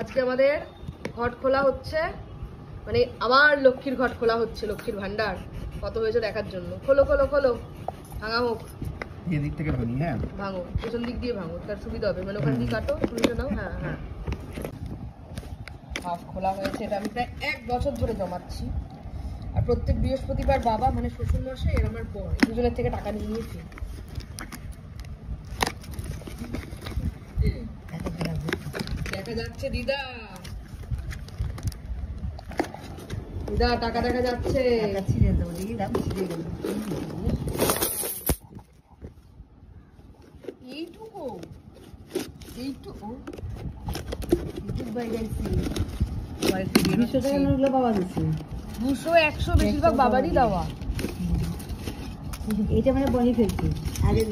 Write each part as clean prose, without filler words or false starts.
আজকে আমাদের ঘট খোলা হচ্ছে, মানে আমার লক্ষ্মীর ঘট খোলা হচ্ছে, লক্ষ্মীর ভান্ডার কত হয়েছে দেখার জন্য। খোলো খোলো খোলো, ভাঙা হোক। এদিক থেকে ভাঙি, হ্যাঁ ভাঙো, পেছন দিক দিয়ে ভাঙো, তার সুবিধা হবে, মানে ওখান দিয়ে কাটো, শুনতে নাও। হ্যাঁ হ্যাঁ, হাফ খোলা হয়েছে। এটা আমি প্রায় 1 বছর ধরে জমাচ্ছি, আর প্রত্যেক বৃহস্পতিবার বাবা মানে শ্বশুর মশাই এর আমার বর দুজনের থেকে টাকা নিয়ে নিয়েছি। দেখা যাচ্ছে দিদা, দিদা টাকা দেখা যাচ্ছে। এইটুকু এইটুকু 200-100 বেশিরভাগ বাবারই দেওয়া। এটা মানে বনি ফেলছি, আগে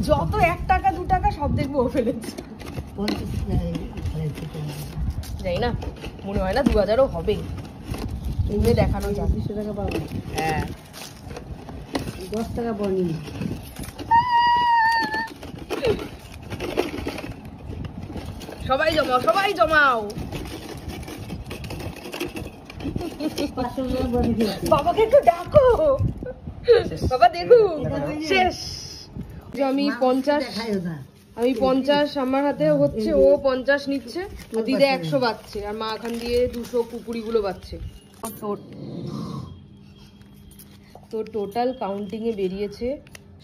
যত 1 টাকা 2 টাকা সব দেখবো ও ফেলেছে। যাই না, মনে হয় না 2000ও হবে, এমনি দেখানো যায়। 200 টাকা পাবো। হ্যাঁ 10 টাকা বনি। সবাই জমাও, সবাই জমাও। বাবাকে একটু ডাকো, বাবা দেখুক। শেষ। আমি 50 আমার হাতে হচ্ছে, ও 50 নিচ্ছে, দিদা 100 বাচ্ছে, আর মা এখান দিয়ে 200 কুকুরিগুলো বাচ্ছে। তো টোটাল কাউন্টিং এ বেরিয়েছে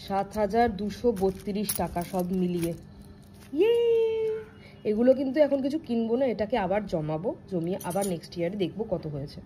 7232 টাকা সব মিলিয়ে। ইয়ে, এগুলো কিন্তু এখন কিছু কিনবো না, এটাকে আবার জমাবো, জমিয়ে আবার নেক্সট ইয়ারে দেখবো কত হয়েছে।